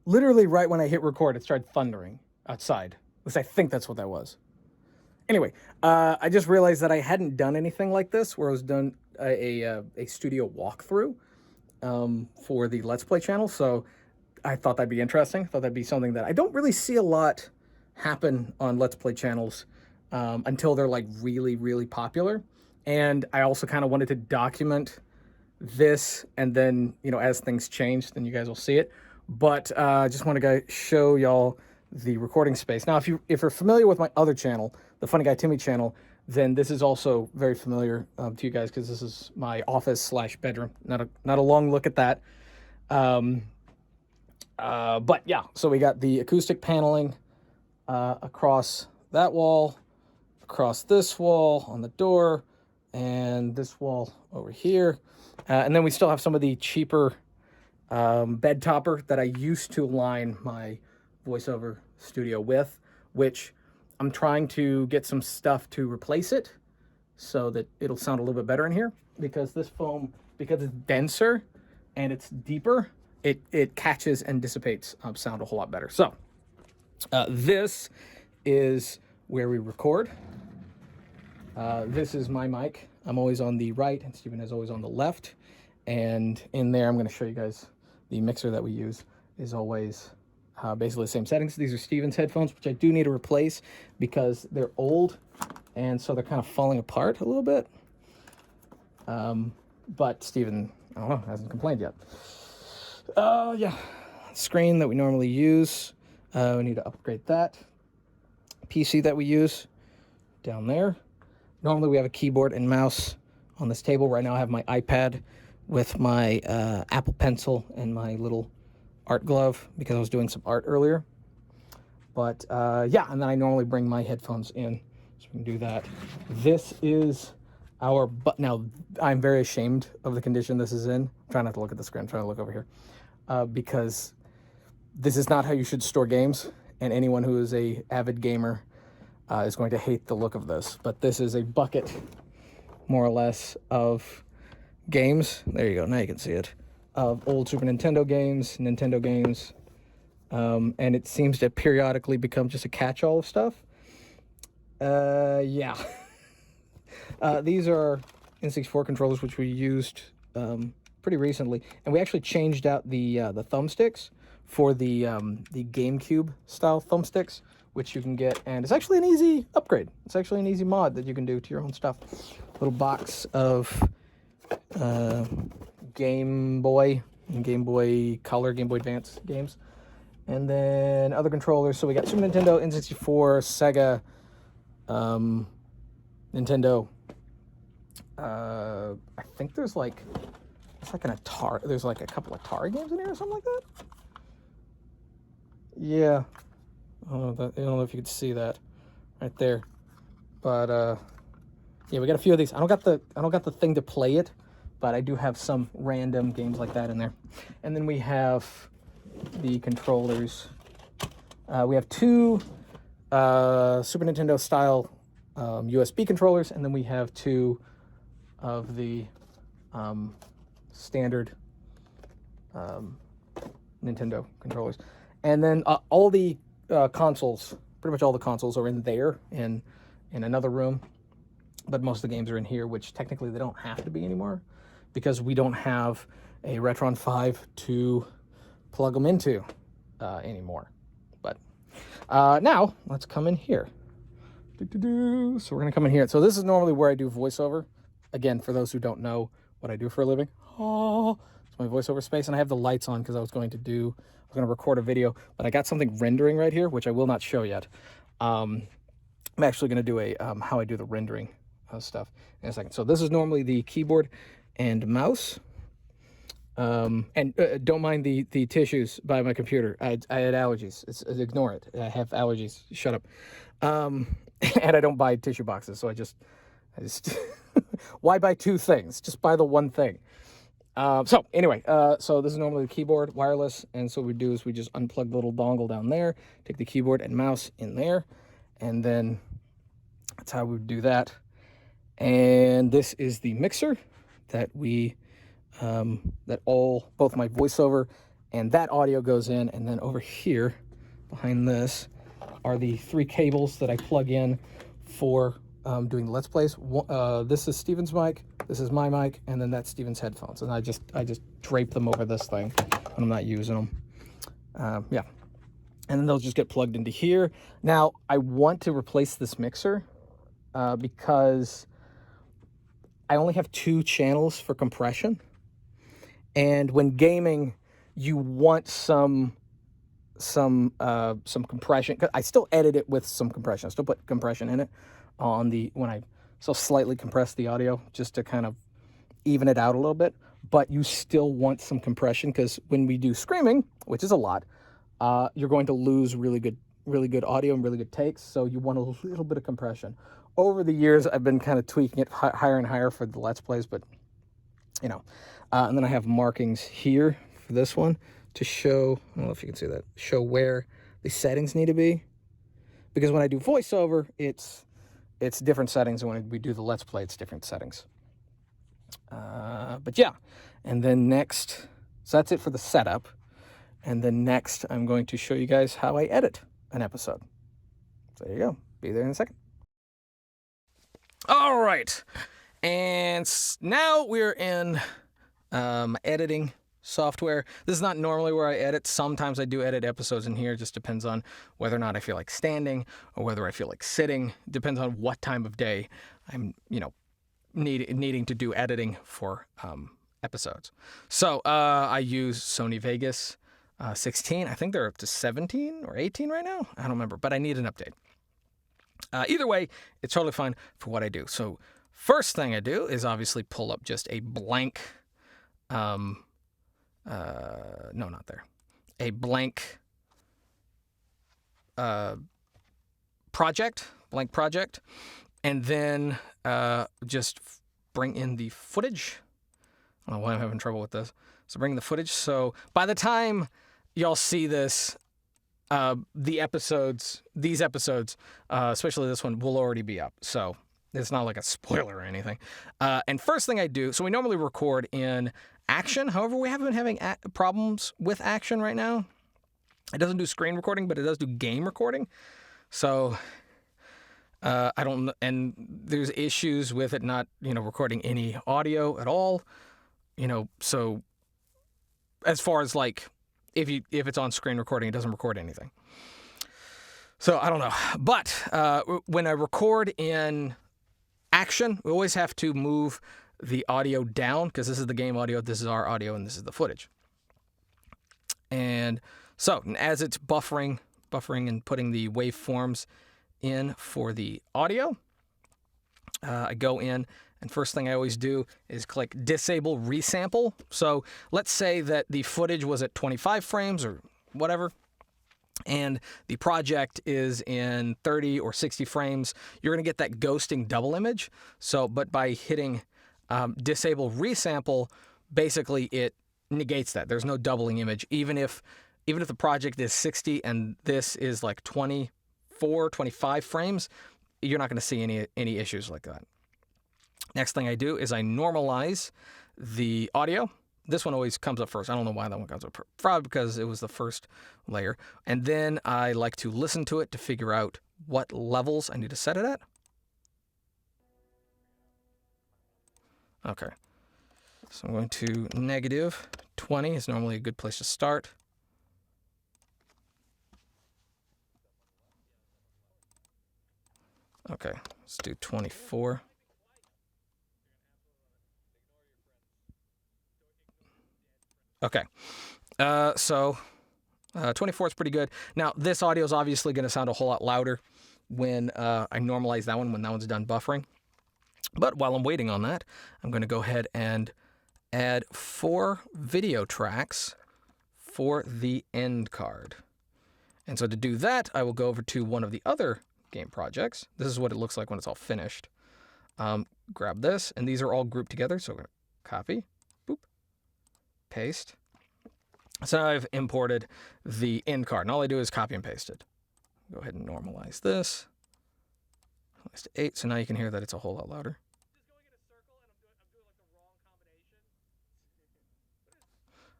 literally right when I hit record, it started thundering outside. At least I think that's what that was. Anyway, I just realized that I hadn't done anything like this, where I was done a studio walkthrough for the Let's Play channel. So I thought that'd be interesting. I thought that'd be something that I don't really see a lot happen on Let's Play channels until they're like really, really popular. And I also kind of wanted to document this, and then, you know, as things change, then you guys will see it. But I just want to show y'all the recording space. Now, if you're familiar with my other channel, the FunnyGuyTimmy channel, then this is also very familiar to you guys, because this is my office / bedroom. Not a long look at that. But yeah, so we got the acoustic paneling across that wall, across this wall on the door, and this wall over here. And then we still have some of the cheaper bed topper that I used to line my voiceover studio with, which I'm trying to get some stuff to replace it so that it'll sound a little bit better in here, because this foam, because it's denser and it's deeper, it catches and dissipates sound a whole lot better. So this is where we record. This is my mic. I'm always on the right, and Steven is always on the left. And in there, I'm going to show you guys the mixer that we use is always basically the same settings. These are Steven's headphones, which I do need to replace because they're old, and so they're kind of falling apart a little bit. But Steven, I don't know, hasn't complained yet. Yeah, screen that we normally use. We need to upgrade that. PC that we use down there. Normally we have a keyboard and mouse on this table. Right now I have my iPad with my Apple Pencil and my little art glove, because I was doing some art earlier. But yeah, and then I normally bring my headphones in, so we can do that. This is our, but now I'm very ashamed of the condition this is in. I'm trying not to look at the screen, I'm trying to look over here. Because this is not how you should store games, and anyone who is a avid gamer is going to hate the look of this. But this is a bucket, more or less, of games. There you go, now you can see it. Of old Super Nintendo games, and it seems to periodically become just a catch-all of stuff. Yeah. These are N64 controllers, which we used pretty recently, and we actually changed out the thumbsticks for the GameCube style thumbsticks, which you can get, and it's actually an easy upgrade. It's actually an easy mod that you can do to your own stuff. Little box of Game Boy and Game Boy Color, Game Boy Advance games, and then other controllers. So we got Super Nintendo, N64, Sega, Nintendo. I think there's like, it's like an Atari. There's like a couple of Atari games in here or something like that. Yeah, I don't know if you could see that right there, but yeah, we got a few of these. I don't got the thing to play it, but I do have some random games like that in there. And then we have the controllers. We have two Super Nintendo style USB controllers, and then we have two of the standard Nintendo controllers. And then all the consoles, pretty much all the consoles are in there, in another room. But most of the games are in here, which technically they don't have to be anymore, because we don't have a Retron 5 to plug them into anymore. But now, let's come in here. So we're going to come in here. So this is normally where I do voiceover. Again, for those who don't know what I do for a living. Oh, it's my voiceover space, and I have the lights on because I was going to record a video, but I got something rendering right here, which I will not show yet. I'm actually going to do a how I do the rendering stuff in a second. So this is normally the keyboard and mouse. And don't mind the tissues by my computer. I had allergies. Ignore it. I have allergies. Shut up. And I don't buy tissue boxes, so I just why buy two things? Just buy the one thing. So anyway, so this is normally the keyboard, wireless, and so what we do is we just unplug the little dongle down there, take the keyboard and mouse in there, and then that's how we would do that. And this is the mixer that we, both my voiceover and that audio goes in, and then over here, behind this, are the 3 cables that I plug in for doing the Let's Plays. This is Steven's mic, this is my mic, and then that's Steven's headphones. And I just drape them over this thing when I'm not using them. Yeah. And then they'll just get plugged into here. Now, I want to replace this mixer because I only have 2 channels for compression. And when gaming, you want some compression. 'Cause I still edit it with some compression. I still put compression in it when I still slightly compress the audio just to kind of even it out a little bit. But you still want some compression, because when we do screaming, which is a lot, you're going to lose really good audio and really good takes. So you want a little bit of compression. Over the years, I've been kind of tweaking it higher and higher for the Let's Plays, but you know. And then I have markings here for this one to show, I don't know if you can see that, show where the settings need to be. Because when I do voiceover, it's different settings, and when we do the Let's Play, it's different settings. But yeah, and then next, so that's it for the setup. And then next, I'm going to show you guys how I edit an episode. So there you go. Be there in a second. All right. And now we're in editing software. This is not normally where I edit. Sometimes I do edit episodes in here. It just depends on whether or not I feel like standing or whether I feel like sitting. Depends on what time of day I'm, needing to do editing for episodes. So I use Sony Vegas 16. I think they're up to 17 or 18 right now. I don't remember, but I need an update. Either way, it's totally fine for what I do. So first thing I do is obviously pull up just a blank, no, not there, a blank blank project, and then just bring in the footage. I don't know why I'm having trouble with this. So bring the footage. So by the time y'all see this, these episodes, especially this one, will already be up. So it's not like a spoiler or anything. And first thing I do, so we normally record in Action. However, we have been having problems with Action right now. It doesn't do screen recording, but it does do game recording. So I don't, and there's issues with it not, recording any audio at all. So as far as like, if it's on screen recording, it doesn't record anything. So I don't know. But when I record in Action, we always have to move the audio down, because this is the game audio, this is our audio, and this is the footage. And so as it's buffering and putting the waveforms in for the audio, I go in, and first thing I always do is click Disable Resample. So let's say that the footage was at 25 frames or whatever, and the project is in 30 or 60 frames, you're going to get that ghosting double image. So, but by hitting Disable Resample, basically it negates that. There's no doubling image. Even if the project is 60 and this is like 24, 25 frames, you're not going to see any issues like that. Next thing I do is I normalize the audio. This one always comes up first. I don't know why that one comes up first. Probably because it was the first layer. And then I like to listen to it to figure out what levels I need to set it at. Okay. So I'm going to -20 is normally a good place to start. Okay, let's do 24. Okay, so 24 is pretty good. Now, this audio is obviously going to sound a whole lot louder when I normalize that one, when that one's done buffering. But while I'm waiting on that, I'm going to go ahead and add 4 video tracks for the end card. And so to do that, I will go over to one of the other game projects. This is what it looks like when it's all finished. Grab this, and these are all grouped together. So I'm going to copy, boop, paste. So now I've imported the end card, and all I do is copy and paste it. Go ahead and normalize this. It's 8, so now you can hear that it's a whole lot louder.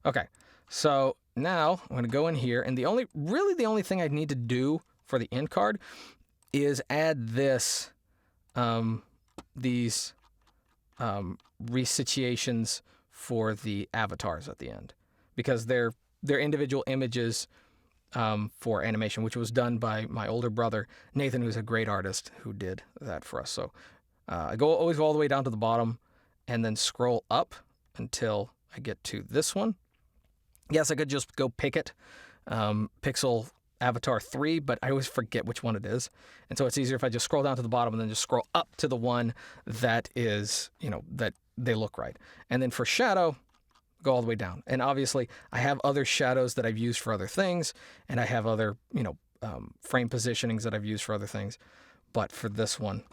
Okay, so now I'm going to go in here, and the only thing I need to do for the end card is add these resituations for the avatars at the end, because they're individual images for animation, which was done by my older brother Nathan, who's a great artist who did that for us. So I always go all the way down to the bottom and then scroll up until I get to this one. Yes, I could just go pick it, Pixel Avatar 3, but I always forget which one it is. And so it's easier if I just scroll down to the bottom and then just scroll up to the one that is, that they look right. And then for shadow, go all the way down. And obviously, I have other shadows that I've used for other things, and I have other, frame positionings that I've used for other things. But for this one,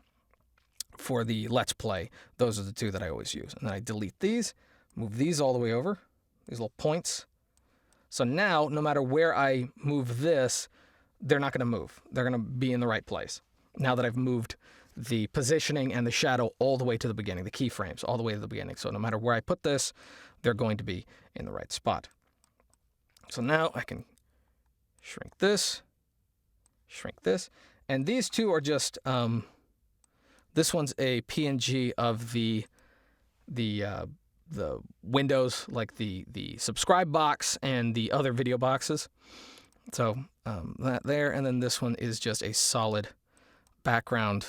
for the Let's Play, those are the two that I always use. And then I delete these, move these all the way over, these little points. So now, no matter where I move this, they're not going to move. They're going to be in the right place. Now that I've moved the positioning and the shadow all the way to the beginning, the keyframes all the way to the beginning. So no matter where I put this, they're going to be in the right spot. So now I can shrink this, and these two are just, this one's a PNG of the windows, like the subscribe box and the other video boxes. So that there, and then this one is just a solid background,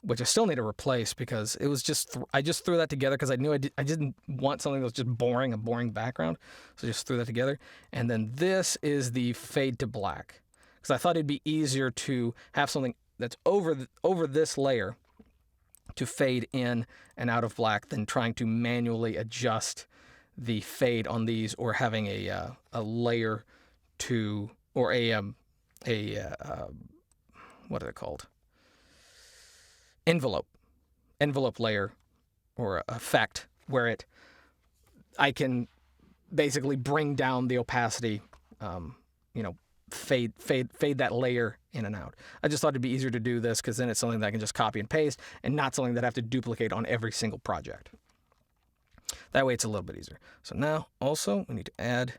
which I still need to replace because it was just I just threw that together because I knew I didn't want something that was just boring, a boring background. So I just threw that together. And then this is the fade to black, because I thought it'd be easier to have something that's over this layer to fade in and out of black than trying to manually adjust the fade on these, or having a layer to, or what are they called? Envelope layer or effect, where I can basically bring down the opacity, fade that layer in and out. I just thought it'd be easier to do this because then it's something that I can just copy and paste, and not something that I have to duplicate on every single project. That way it's a little bit easier. So now also we need to add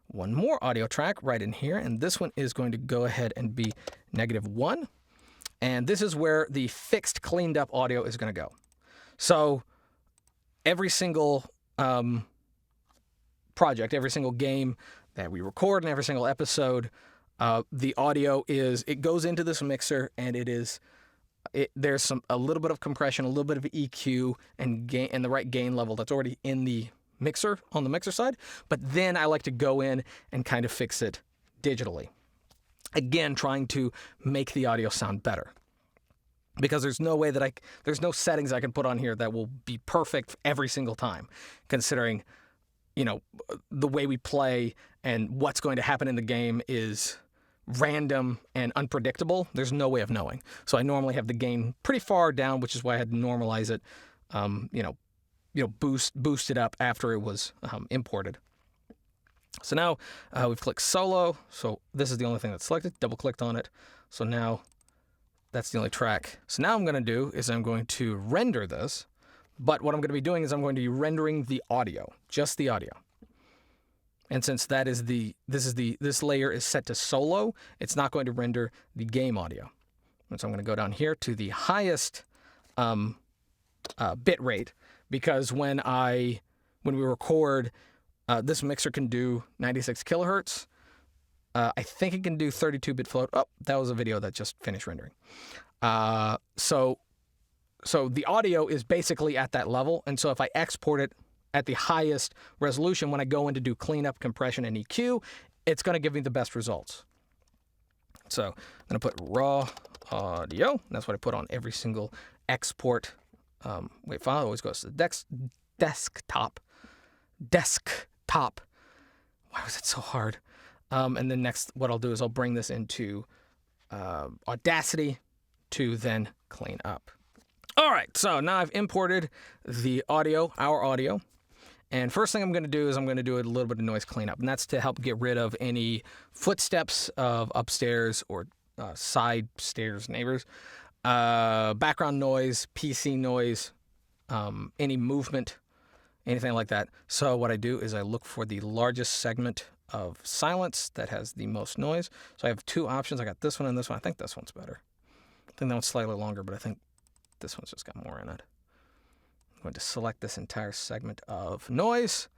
one more audio track right in here, and this one is going to go ahead and be -1. And this is where the fixed, cleaned up audio is going to go. So every single project, every single game that we record, and every single episode, the audio it goes into this mixer, and there's a little bit of compression, a little bit of EQ and gain, and the right gain level that's already in the mixer on the mixer side. But then I like to go in and kind of fix it digitally. Again, trying to make the audio sound better, because there's no way that there's no settings I can put on here that will be perfect every single time, considering, the way we play and what's going to happen in the game is random and unpredictable. There's no way of knowing. So I normally have the gain pretty far down, which is why I had to normalize it, boost it up after it was imported. So now we've clicked solo. So this is the only thing that's selected. Double clicked on it. So now that's the only track. So now I'm going to do is I'm going to render this. But what I'm going to be doing is I'm going to be rendering the audio, just the audio. And since this layer is set to solo, it's not going to render the game audio. And so I'm going to go down here to the highest bit rate, because when we record, this mixer can do 96 kilohertz. I think it can do 32-bit float. Oh, that was a video that just finished rendering. So the audio is basically at that level. And so if I export it at the highest resolution, when I go in to do cleanup, compression, and EQ, it's going to give me the best results. So I'm going to put raw audio. That's what I put on every single export file. Always goes to the desktop. Why was it so hard? And then next, what I'll do is I'll bring this into Audacity to then clean up. All right, so now I've imported the audio, our audio. And first thing I'm going to do is I'm going to do a little bit of noise cleanup, and that's to help get rid of any footsteps of upstairs or side stairs neighbors, background noise, PC noise, any movement, anything like that. So what I do is I look for the largest segment of silence that has the most noise. So I have two options. I got this one and this one. I think this one's better. I think that one's slightly longer, but I think this one's just got more in it. I'm going to select this entire segment of noise,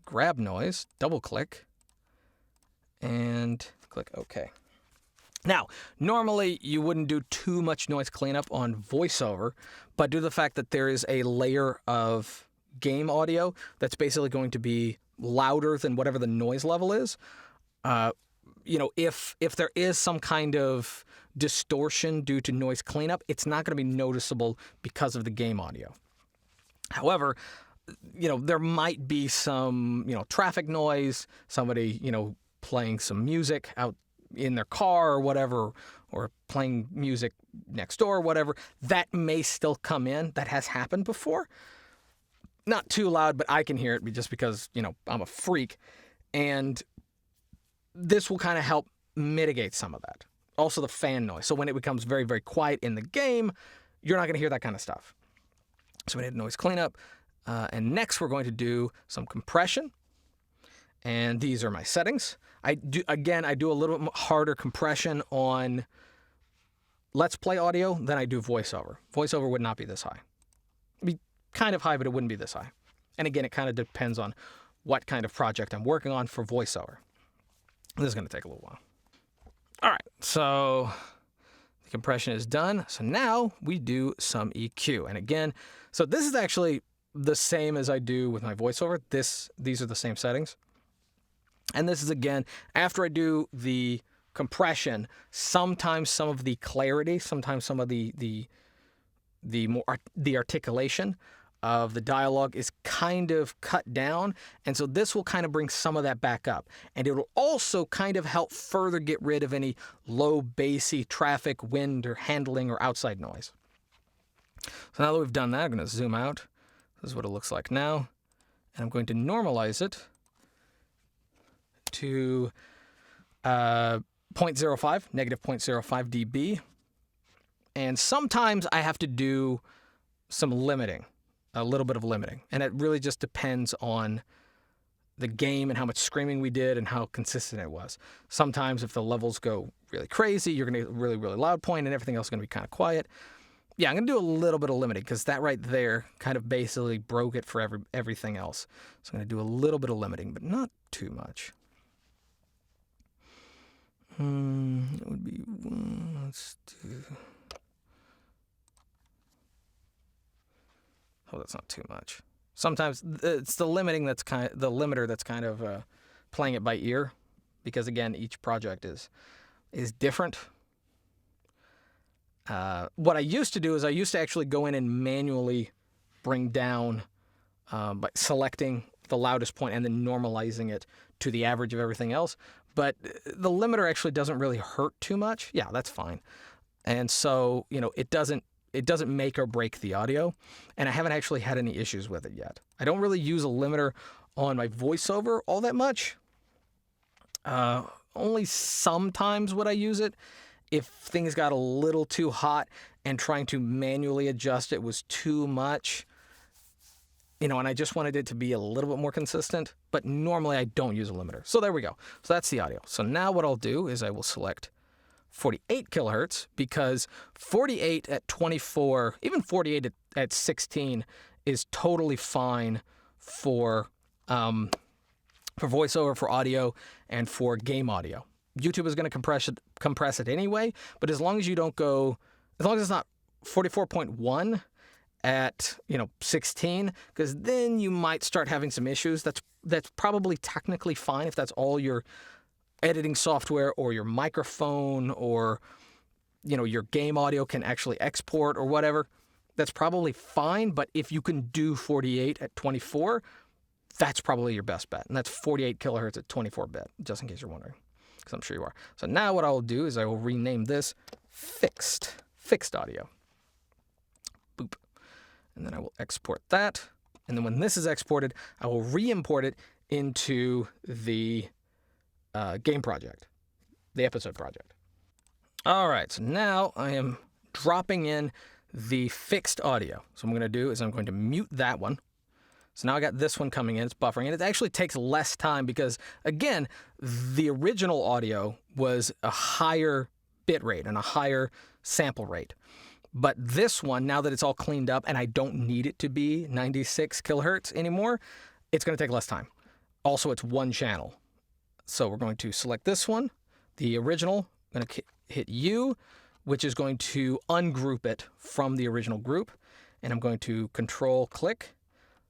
grab noise, double click, and click OK. Now, normally you wouldn't do too much noise cleanup on VoiceOver, but due to the fact that there is a layer of game audio that's basically going to be louder than whatever the noise level is, if there is some kind of distortion due to noise cleanup, it's not going to be noticeable because of the game audio. However, there might be some, traffic noise, somebody, playing some music out in their car or whatever, or playing music next door or whatever, that may still come in. That has happened before. Not too loud, but I can hear it just because, I'm a freak. And this will kind of help mitigate some of that. Also the fan noise. So when it becomes very, very quiet in the game, you're not going to hear that kind of stuff. So we need noise cleanup. And next we're going to do some compression. And these are my settings. I do a little bit harder compression on Let's Play audio than I do VoiceOver. VoiceOver would not be this high. It'd be kind of high, but it wouldn't be this high. And again, it kind of depends on what kind of project I'm working on for VoiceOver. This is going to take a little while. All right, so the compression is done. So now we do some EQ. And again, so this is actually the same as I do with my VoiceOver. These are the same settings. And this is, again, after I do the compression, sometimes some of the clarity, sometimes some of the articulation of the dialogue is kind of cut down. And so this will kind of bring some of that back up. And it will also kind of help further get rid of any low, bassy traffic, wind, or handling, or outside noise. So now that we've done that, I'm going to zoom out. This is what it looks like now. And I'm going to normalize it to -0.05 dB. And sometimes I have to do some limiting, a little bit of limiting. And it really just depends on the game and how much screaming we did and how consistent it was. Sometimes if the levels go really crazy, you're going to get a really, really loud point and everything else is going to be kind of quiet. Yeah, I'm going to do a little bit of limiting because that right there kind of basically broke it for everything else. So I'm going to do a little bit of limiting, but not too much. It would be, let's do, oh, that's not too much. Sometimes it's the limiting that's the limiter that's kind of playing it by ear, because again, each project is different. What I used to do is I used to actually go in and manually bring down by selecting the loudest point and then normalizing it to the average of everything else. But the limiter actually doesn't really hurt too much. Yeah, that's fine. And so, it doesn't make or break the audio. And I haven't actually had any issues with it yet. I don't really use a limiter on my VoiceOver all that much. Only sometimes would I use it if things got a little too hot and trying to manually adjust it was too much. And I just wanted it to be a little bit more consistent, but normally I don't use a limiter. So there we go. So that's the audio. So now what I'll do is I will select 48 kilohertz, because 48 at 24, even 48 at 16 is totally fine for VoiceOver, for audio, and for game audio. YouTube is going to compress it anyway, but as long as you don't go, as long as it's not 44.1 at 16, because then you might start having some issues. That's probably technically fine if that's all your editing software or your microphone or your game audio can actually export or whatever. That's probably fine, but if you can do 48 at 24, that's probably your best bet. And that's 48 kilohertz at 24-bit, just in case you're wondering, because I'm sure you are. So now what I will do is I will rename this fixed audio. Boop. And then I will export that. And then when this is exported, I will re-import it into the game project, the episode project. All right, so now I am dropping in the fixed audio. So what I'm going to do is I'm going to mute that one. So now I got this one coming in, it's buffering, and it actually takes less time because, again, the original audio was a higher bit rate and a higher sample rate. But this one, now that it's all cleaned up and I don't need it to be 96 kilohertz anymore, it's going to take less time. Also, it's one channel. So we're going to select this one, the original. I'm going to hit U, which is going to ungroup it from the original group. And I'm going to Control-click.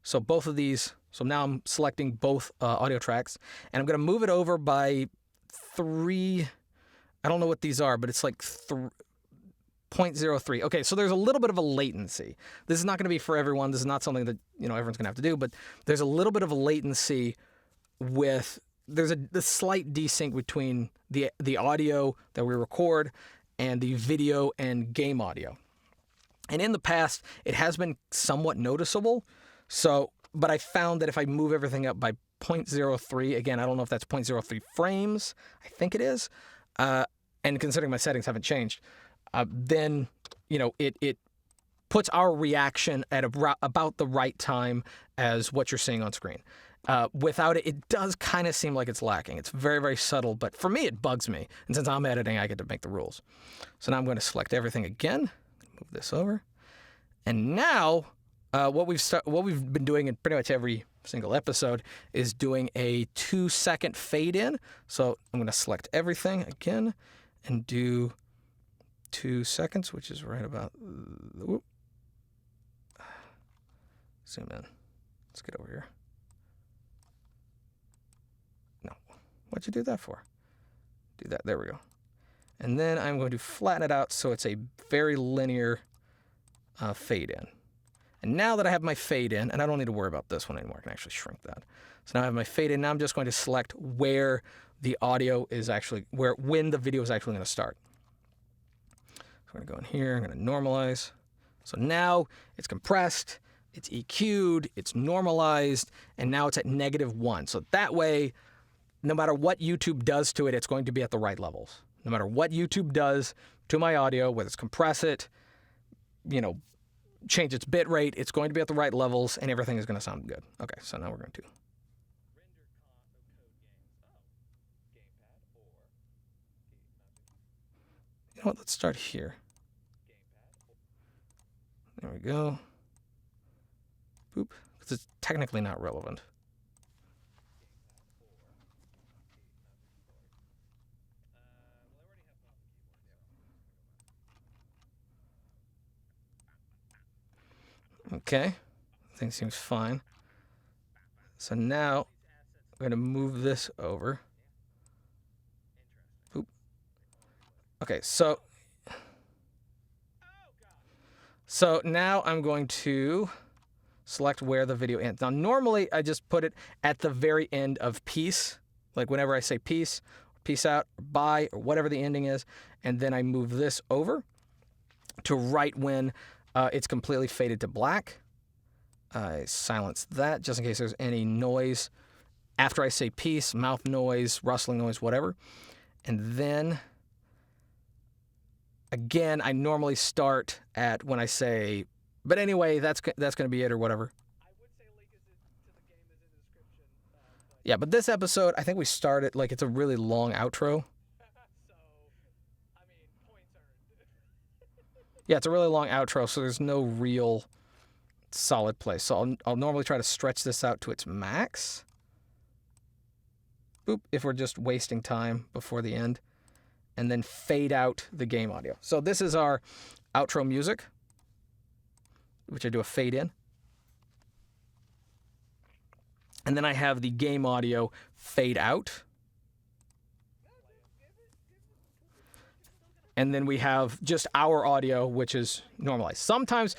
So both of these, so now I'm selecting both audio tracks. And I'm going to move it over by 3, I don't know what these are, but it's like 0.03. Okay, so there's a little bit of a latency. This is not going to be for everyone. This is not something that everyone's going to have to do, but there's a little bit of a latency with, there's a slight desync between the audio that we record and the video and game audio. And in the past, it has been somewhat noticeable. So, but I found that if I move everything up by 0.03, again, I don't know if that's 0.03 frames, I think it is, and considering my settings haven't changed, then, it puts our reaction at about the right time as what you're seeing on screen. Without it, it does kind of seem like it's lacking. It's very, very subtle, but for me, it bugs me. And since I'm editing, I get to make the rules. So now I'm going to select everything again, move this over. And now, what we've been doing in pretty much every single episode is doing a 2-second fade in. So I'm going to select everything again and do 2 seconds, which is right about, whoop. Zoom in. Let's get over here. No. What'd you do that for? Do that. There we go. And then I'm going to flatten it out so it's a very linear fade in. And now that I have my fade in, and I don't need to worry about this one anymore, I can actually shrink that. So now I have my fade in. Now I'm just going to select where the audio is actually, when the video is actually going to start. So I'm going to go in here, I'm going to normalize. So now it's compressed, it's EQ'd, it's normalized, and now it's at -1. So that way, no matter what YouTube does to it, it's going to be at the right levels. No matter what YouTube does to my audio, whether it's compress it, change its bit rate, it's going to be at the right levels, and everything is going to sound good. Okay, so now we're going to let's start here. There we go. Boop, because it's technically not relevant. Okay, everything seems fine. So now I'm going to move this over. Boop. Okay, so now I'm going to select where the video ends. Now, normally I just put it at the very end of peace, like whenever I say peace, peace out, or bye, or whatever the ending is, and then I move this over to right when it's completely faded to black. I silence that just in case there's any noise after I say peace, mouth noise, rustling noise, whatever. And then, again, I normally start at when I say, but anyway, that's going to be it or whatever. I would say link to the game is in the description. Yeah, but this episode, I think we started, like, it's a really long outro. So, I mean, points earned. Yeah, it's a really long outro, so there's no real solid place. So I'll normally try to stretch this out to its max. Boop, if we're just wasting time before the end. And then fade out the game audio. So this is our outro music, which I do a fade in. And then I have the game audio fade out. And then we have just our audio, which is normalized. Sometimes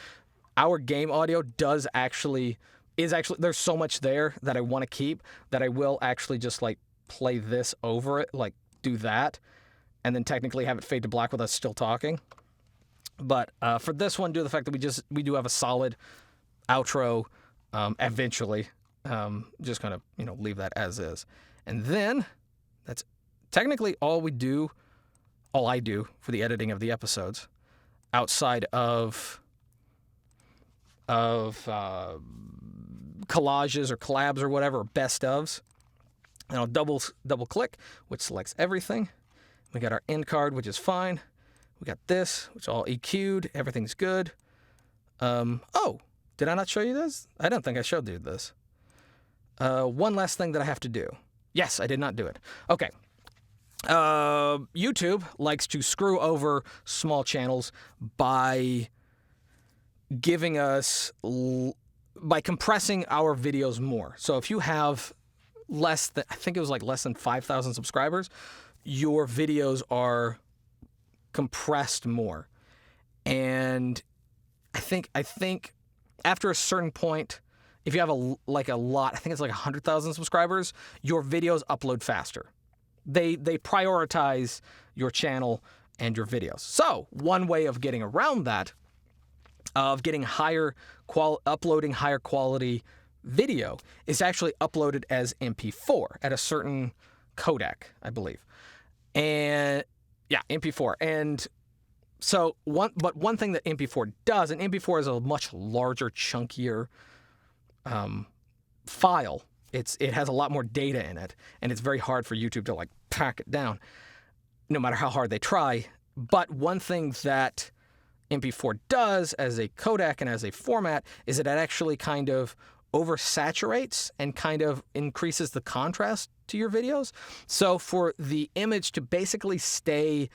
our game audio is actually, there's so much there that I want to keep that I will actually just like play this over it, like do that, and then technically have it fade to black with us still talking. But for this one, due to the fact that we do have a solid outro eventually, just kind of, leave that as is. And then that's technically all I do for the editing of the episodes outside of collages or collabs or whatever, best ofs. And I'll double click, which selects everything. We got our end card, which is fine. We got this, which all EQ'd. Everything's good. Oh, did I not show you this? I don't think I showed you this. One last thing that I have to do. Yes, I did not do it. Okay. YouTube likes to screw over small channels by giving us, by compressing our videos more. So if you have less than, I think it was like less than 5,000 subscribers, your videos are compressed more. And I think after a certain point, if you have a lot, I think it's like 100,000 subscribers, your videos upload faster. They prioritize your channel and your videos. So one way of getting around that, of getting uploading higher quality video, is actually uploaded as MP4 at a certain codec, I believe. And yeah, MP4. And so one thing that MP4 does, and MP4 is a much larger, chunkier file. It has a lot more data in it, and it's very hard for YouTube to like pack it down, no matter how hard they try. But one thing that MP4 does as a codec and as a format is that it actually kind of oversaturates and kind of increases the contrast to your videos. So for the image to basically stay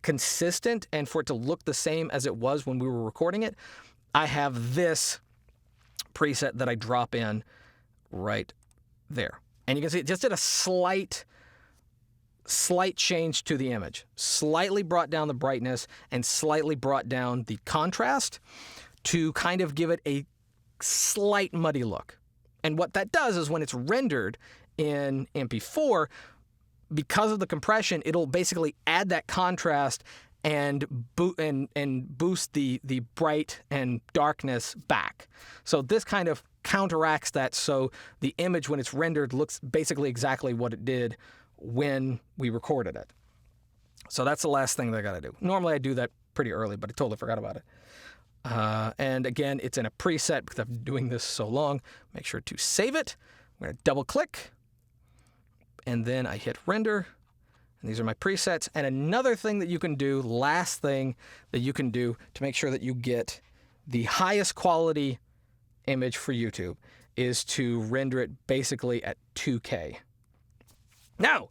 consistent and for it to look the same as it was when we were recording it, I have this preset that I drop in right there. And you can see it just did a slight change to the image. Slightly brought down the brightness and slightly brought down the contrast to kind of give it a slight muddy look. And what that does is when it's rendered in MP4, because of the compression, it'll basically add that contrast and boost the bright and darkness back. So this kind of counteracts that, so the image when it's rendered looks basically exactly what it did when we recorded it. So that's the last thing that I got to do. Normally I do that pretty early, but I totally forgot about it. And again, it's in a preset because I've been doing this so long. Make sure to save it. I'm going to double click, and then I hit render. And these are my presets. And another thing that you can do, last thing that you can do to make sure that you get the highest quality image for YouTube, is to render it basically at 2K. Now,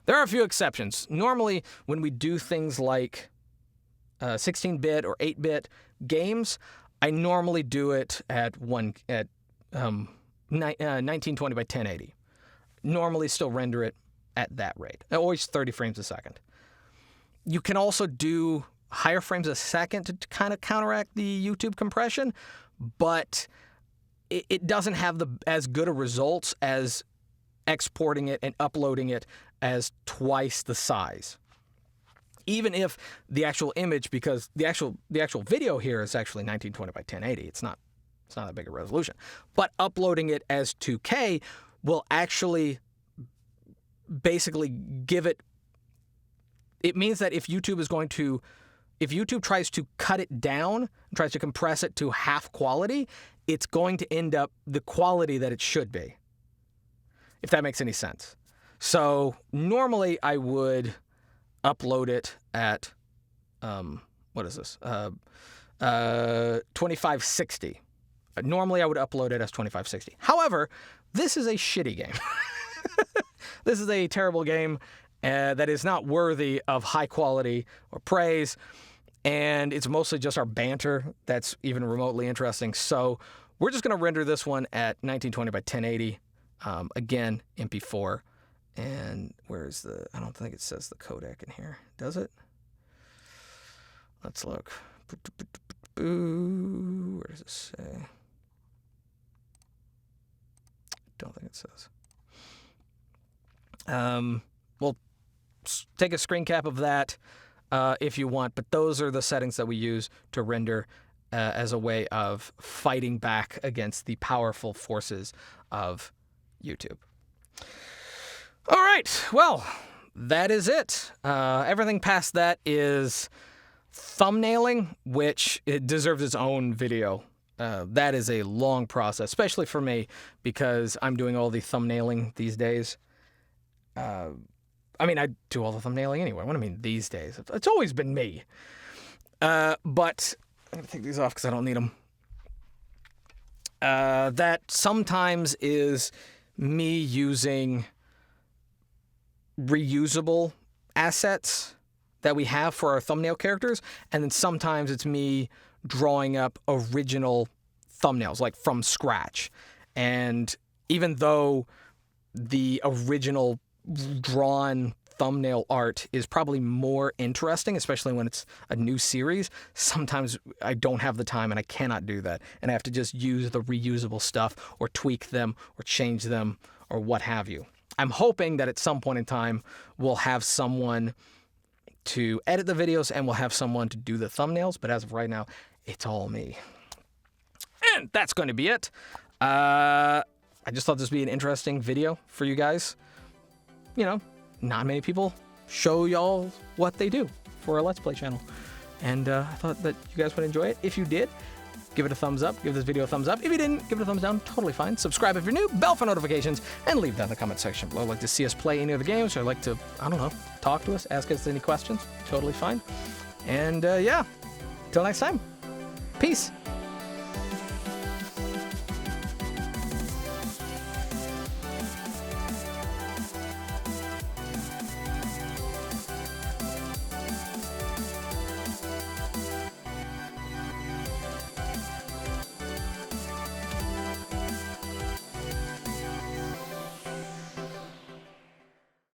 there are a few exceptions. Normally, when we do things like 16-bit or 8-bit games, I normally do it at 1920 by 1080. Normally still render it at that rate, always 30 frames a second. You can also do higher frames a second to kind of counteract the YouTube compression, but it doesn't have as good a results as exporting it and uploading it as twice the size. Even if the actual image, because the actual video here is actually 1920 by 1080, it's not that big a resolution. But uploading it as 2K will actually basically give it. It means that if YouTube tries to cut it down, tries to compress it to half quality, it's going to end up the quality that it should be, if that makes any sense. So normally I would upload it at, what is this? 2560. Normally I would upload it as 2560. However, this is a shitty game. This is a terrible game that is not worthy of high quality or praise. And it's mostly just our banter that's even remotely interesting. So we're just going to render this one at 1920 by 1080. Again, MP4. And where's I don't think it says the codec in here. Does it? Let's look. Where does it say? I don't think it says. We'll take a screen cap of that if you want, but those are the settings that we use to render as a way of fighting back against the powerful forces of YouTube. All right, well, that is it. Everything past that is thumbnailing, which it deserves its own video That is a long process, especially for me, because I'm doing all the thumbnailing these days. I mean, I do all the thumbnailing anyway. What do I mean these days? It's always been me. But I'm going to take these off because I don't need them. That sometimes is me using reusable assets that we have for our thumbnail characters, and then sometimes it's me drawing up original thumbnails, like from scratch. And even though the original drawn thumbnail art is probably more interesting, especially when it's a new series, sometimes I don't have the time and I cannot do that. And I have to just use the reusable stuff or tweak them or change them or what have you. I'm hoping that at some point in time, we'll have someone to edit the videos and we'll have someone to do the thumbnails. But as of right now, it's all me. And that's going to be it. I just thought this would be an interesting video for you guys. You know, not many people show y'all what they do for a Let's Play channel. And I thought that you guys would enjoy it. If you did, give it a thumbs up. Give this video a thumbs up. If you didn't, give it a thumbs down. Totally fine. Subscribe if you're new. Bell for notifications. And leave that in the comment section below. Like to see us play any of the games, or like to, I don't know, talk to us, ask us any questions. Totally fine. And yeah, till next time. Peace.